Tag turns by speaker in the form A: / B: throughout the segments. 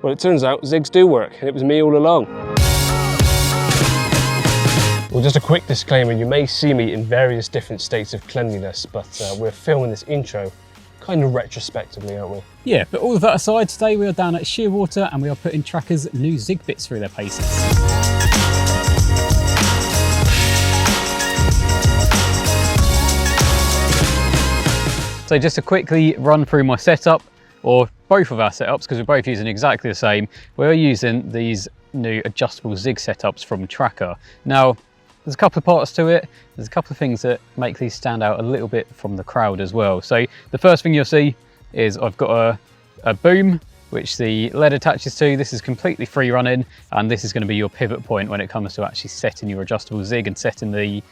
A: Well, it turns out zigs do work, and it was me all along. Well, just a quick disclaimer, you may see me in various different states of cleanliness, but we're filming this intro kind of retrospectively, aren't we?
B: Yeah, but all of that aside, today we are down at Shearwater and we are putting Trakker's new Zig bits through their paces. So just to quickly run through my setup, or both of our setups, because we're both using exactly the same. We're using these new adjustable Zig setups from Trakker. Now, there's a couple of parts to it. There's a couple of things that make these stand out a little bit from the crowd as well. So the first thing you'll see is I've got a boom, which the lead attaches to. This is completely free running, and this is going to be your pivot point when it comes to actually setting your adjustable Zig and setting the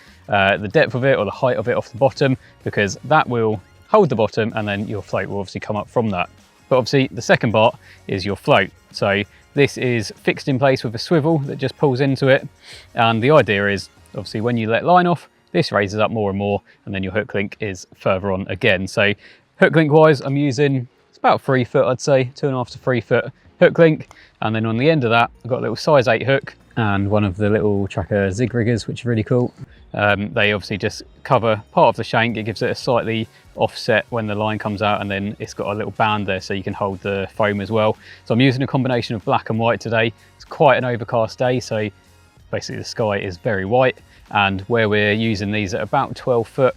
B: depth of it or the height of it off the bottom, because that will hold the bottom and then your float will obviously come up from that. But obviously the second part is your float. So this is fixed in place with a swivel that just pulls into it. And the idea is, obviously when you let line off, this raises up more and more, and then your hook link is further on again. So hook link wise, I'm using, it's about 3 foot, I'd say, 2.5 to 3 foot hook link. And then on the end of that, I've got a little size 8 hook and one of the little Trakker Zig riggers, which is really cool. They obviously just cover part of the shank. It gives it a slightly offset when the line comes out, and then it's got a little band there so you can hold the foam as well. So I'm using a combination of black and white today. It's quite an overcast day, so basically the sky is very white, and where we're using these at about 12 foot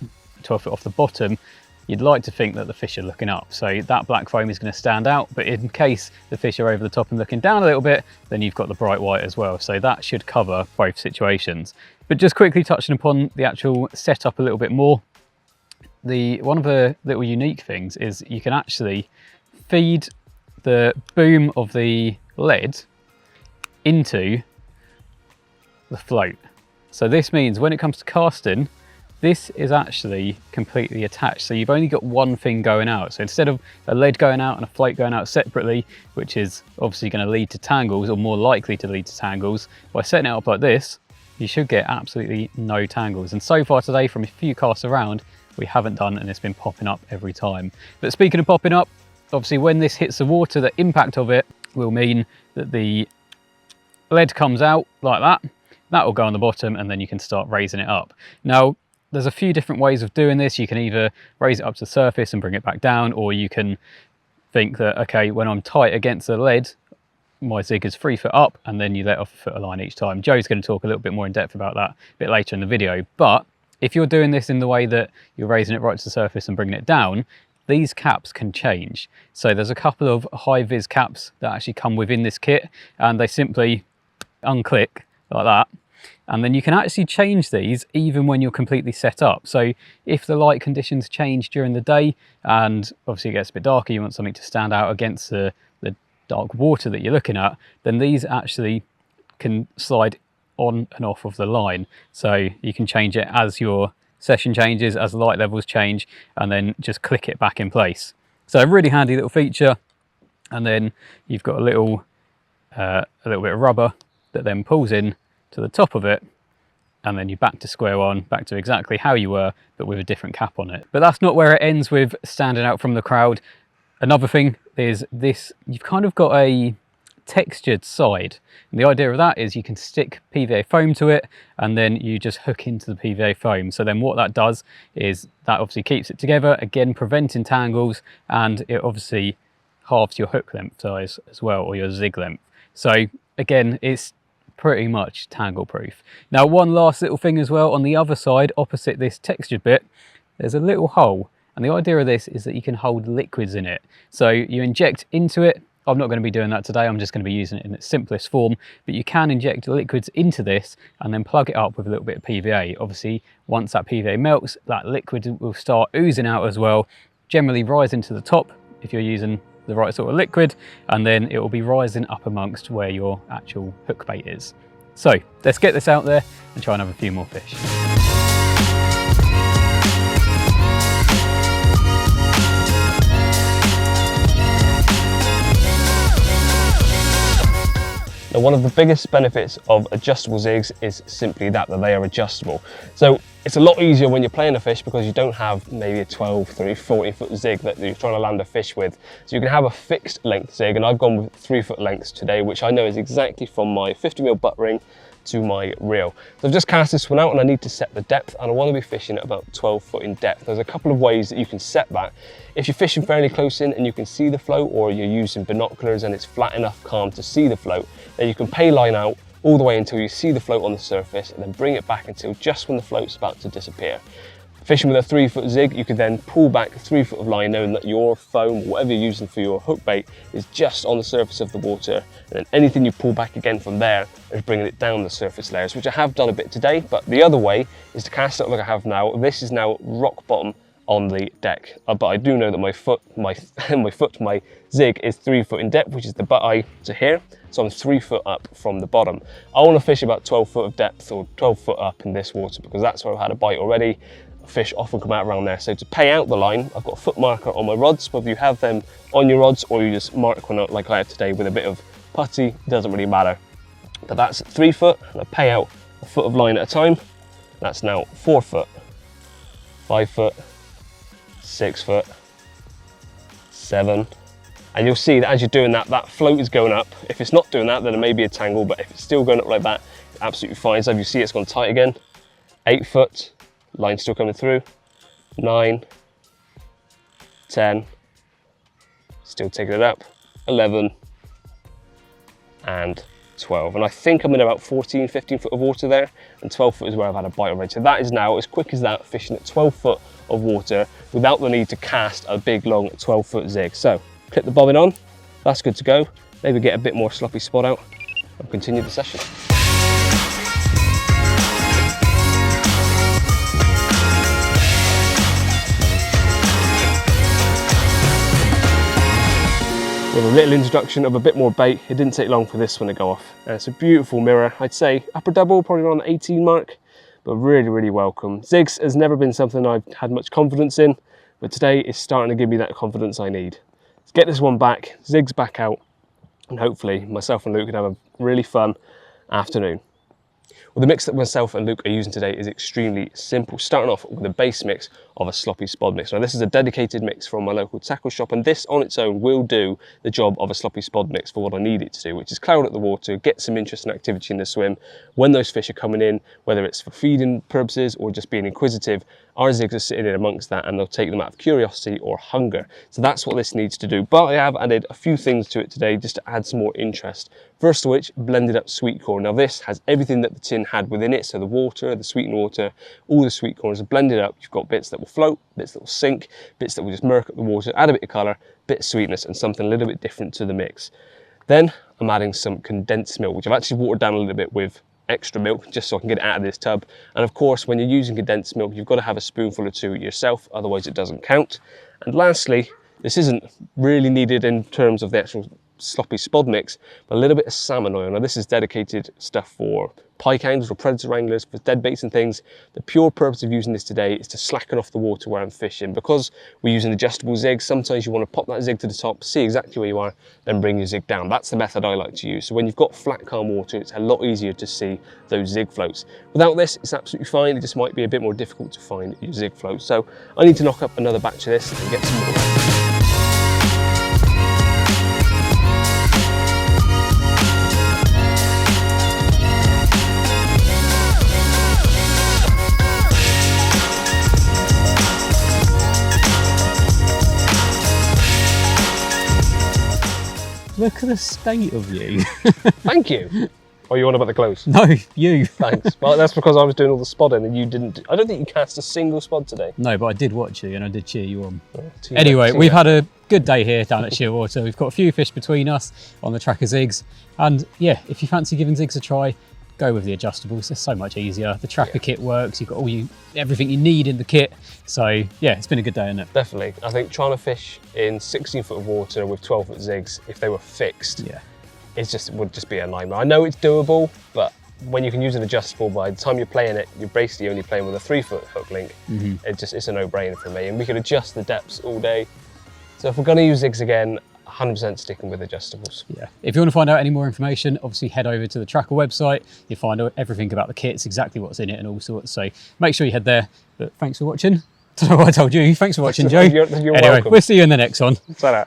B: off the bottom, you'd like to think that the fish are looking up. So that black foam is going to stand out, but in case the fish are over the top and looking down a little bit, then you've got the bright white as well. So that should cover both situations. But just quickly touching upon the actual setup a little bit more, one of the little unique things is you can actually feed the boom of the lead into the float. So this means when it comes to casting, this is actually completely attached. So you've only got one thing going out. So instead of a lead going out and a float going out separately, which is obviously going to lead to tangles, or more likely to lead to tangles, by setting it up like this, you should get absolutely no tangles. And so far today, from a few casts around, we haven't done, and it's been popping up every time. But speaking of popping up, obviously when this hits the water, the impact of it will mean that the lead comes out like that. That will go on the bottom, and then you can start raising it up. Now, there's a few different ways of doing this. You can either raise it up to the surface and bring it back down, or you can think that, okay, when I'm tight against the lead, my Zig is 3 foot up, and then you let off a foot of line each time. Joe's going to talk a little bit more in depth about that a bit later in the video. But if you're doing this in the way that you're raising it right to the surface and bringing it down, these caps can change. So there's a couple of high-vis caps that actually come within this kit, and they simply unclick like that. And then you can actually change these even when you're completely set up. So if the light conditions change during the day, and obviously it gets a bit darker, you want something to stand out against the dark water that you're looking at, then these actually can slide on and off of the line. So you can change it as your session changes, as the light levels change, and then just click it back in place. So a really handy little feature. And then you've got a little bit of rubber that then pulls in to the top of it, and then you're back to square one, back to exactly how you were, but with a different cap on it. But that's not where it ends with standing out from the crowd. Another thing is this, you've kind of got a textured side, and the idea of that is you can stick PVA foam to it, and then you just hook into the PVA foam. So then what that does is that obviously keeps it together, again preventing tangles, and it obviously halves your hook length size as well, or your Zig length. So again, it's pretty much tangle proof. Now, one last little thing as well, on the other side opposite this textured bit, there's a little hole, and the idea of this is that you can hold liquids in it. So you inject into it. I'm not going to be doing that today, I'm just going to be using it in its simplest form, but you can inject liquids into this and then plug it up with a little bit of PVA. Obviously once that PVA melts, that liquid will start oozing out as well, generally rising to the top if you're using the right sort of liquid, and then it will be rising up amongst where your actual hook bait is. So let's get this out there and try and have a few more fish.
A: Now, one of the biggest benefits of adjustable zigs is simply that they are adjustable. So it's a lot easier when you're playing a fish because you don't have maybe a 12, 13, 14 foot zig that you're trying to land a fish with. So you can have a fixed length zig, and I've gone with 3 foot lengths today, which I know is exactly from my 50mm butt ring to my reel. So I've just cast this one out and I need to set the depth, and I want to be fishing at about 12 foot in depth. There's a couple of ways that you can set that. If you're fishing fairly close in and you can see the float, or you're using binoculars and it's flat enough calm to see the float, then you can pay line out all the way until you see the float on the surface and then bring it back until just when the float's about to disappear. Fishing with a 3 foot zig, you can then pull back 3 foot of line knowing that your foam, whatever you're using for your hook bait, is just on the surface of the water, and then anything you pull back again from there is bringing it down the surface layers, which I have done a bit today. But the other way is to cast it like I have now. This is now rock bottom on the deck, but I do know that my zig is 3 foot in depth, which is the butt eye to here, so I'm 3 foot up from the bottom. I want to fish about 12 foot of depth, or 12 foot up in this water, because that's where I've had a bite already. Fish often come out around there. So to pay out the line, I've got a foot marker on my rods. Whether you have them on your rods or you just mark one out like I have today with a bit of putty, doesn't really matter. But that's 3 foot, and I pay out a foot of line at a time. That's now 4 foot, 5 foot, 6 foot, 7. And you'll see that as you're doing that, that float is going up. If it's not doing that, then it may be a tangle, but if it's still going up like that, it's absolutely fine. So if you see it's gone tight again, 8 foot, line still coming through, 9, 10, still taking it up, 11, and 12. And I think I'm in about 14, 15 foot of water there, and 12 foot is where I've had a bite already. So that is now as quick as that, fishing at 12 foot of water without the need to cast a big long 12 foot zig. So clip the bobbin on, that's good to go. Maybe get a bit more sloppy spot out and continue the session. With a little introduction of a bit more bait, it didn't take long for this one to go off. It's a beautiful mirror, I'd say upper double, probably around the 18 mark, but really, really welcome. Zigs has never been something I've had much confidence in, but today is starting to give me that confidence I need. Let's get this one back, Zigs back out, and hopefully myself and Luke can have a really fun afternoon. Well, the mix that myself and Luke are using today is extremely simple, starting off with a base mix of a sloppy spod mix. Now, this is a dedicated mix from my local tackle shop, and this on its own will do the job of a sloppy spod mix for what I need it to do, which is cloud up the water, get some interest and activity in the swim. When those fish are coming in, whether it's for feeding purposes or just being inquisitive, our zigs are sitting in amongst that, and they'll take them out of curiosity or hunger. So that's what this needs to do. But I have added a few things to it today just to add some more interest. First of which, blended up sweet corn. Now, this has everything that the tin had within it. So the water, the sweetened water, all the sweet corns are blended up. You've got bits that will float, bits that will sink, bits that will just murk up the water, add a bit of colour, bit of sweetness, and something a little bit different to the mix. Then I'm adding some condensed milk, which I've actually watered down a little bit with extra milk just so I can get it out of this tub. And of course, when you're using condensed milk, you've got to have a spoonful or two yourself, otherwise it doesn't count. And lastly, this isn't really needed in terms of the actual sloppy spod mix, but a little bit of salmon oil. Now, this is dedicated stuff for pike anglers or predator anglers, for dead baits and things. The pure purpose of using this today is to slacken off the water where I'm fishing. Because we're using adjustable zigs, sometimes you want to pop that zig to the top, see exactly where you are, then bring your zig down. That's the method I like to use. So when you've got flat, calm water, it's a lot easier to see those zig floats. Without this, it's absolutely fine. It just might be a bit more difficult to find your zig float. So I need to knock up another batch of this and get some more.
B: Look at the state of you.
A: Thank you. Oh, you on about the clothes?
B: No, you.
A: Thanks. Well, that's because I was doing all the spodding and you didn't. I don't think you cast a single spod today.
B: No, but I did watch you and I did cheer you on.
A: Oh,
B: anyway, we've had a good day here down at Shearwater. We've got a few fish between us on the Trakker zigs. And yeah, if you fancy giving zigs a try, go with the adjustables. They're so much easier. The Trakker kit works. You've got everything you need in the kit. So yeah, it's been a good day, hasn't it?
A: Definitely. I think trying to fish in 16 foot of water with 12 foot zigs, if they were fixed, yeah, it would just be a nightmare. I know it's doable, but when you can use an adjustable, by the time you're playing it, you're basically only playing with a 3 foot hook link. It's a no-brainer for me. And we can adjust the depths all day. So if we're going to use zigs again, 100% sticking with adjustables.
B: Yeah. If you want to find out any more information, obviously head over to the Trakker website. You'll find out everything about the kits, exactly what's in it and all sorts. So make sure you head there. But thanks for watching. I don't know what I told you. Thanks for watching, Joe.
A: You're
B: anyway,
A: welcome.
B: we'll see you in the next one.
A: Ta-da.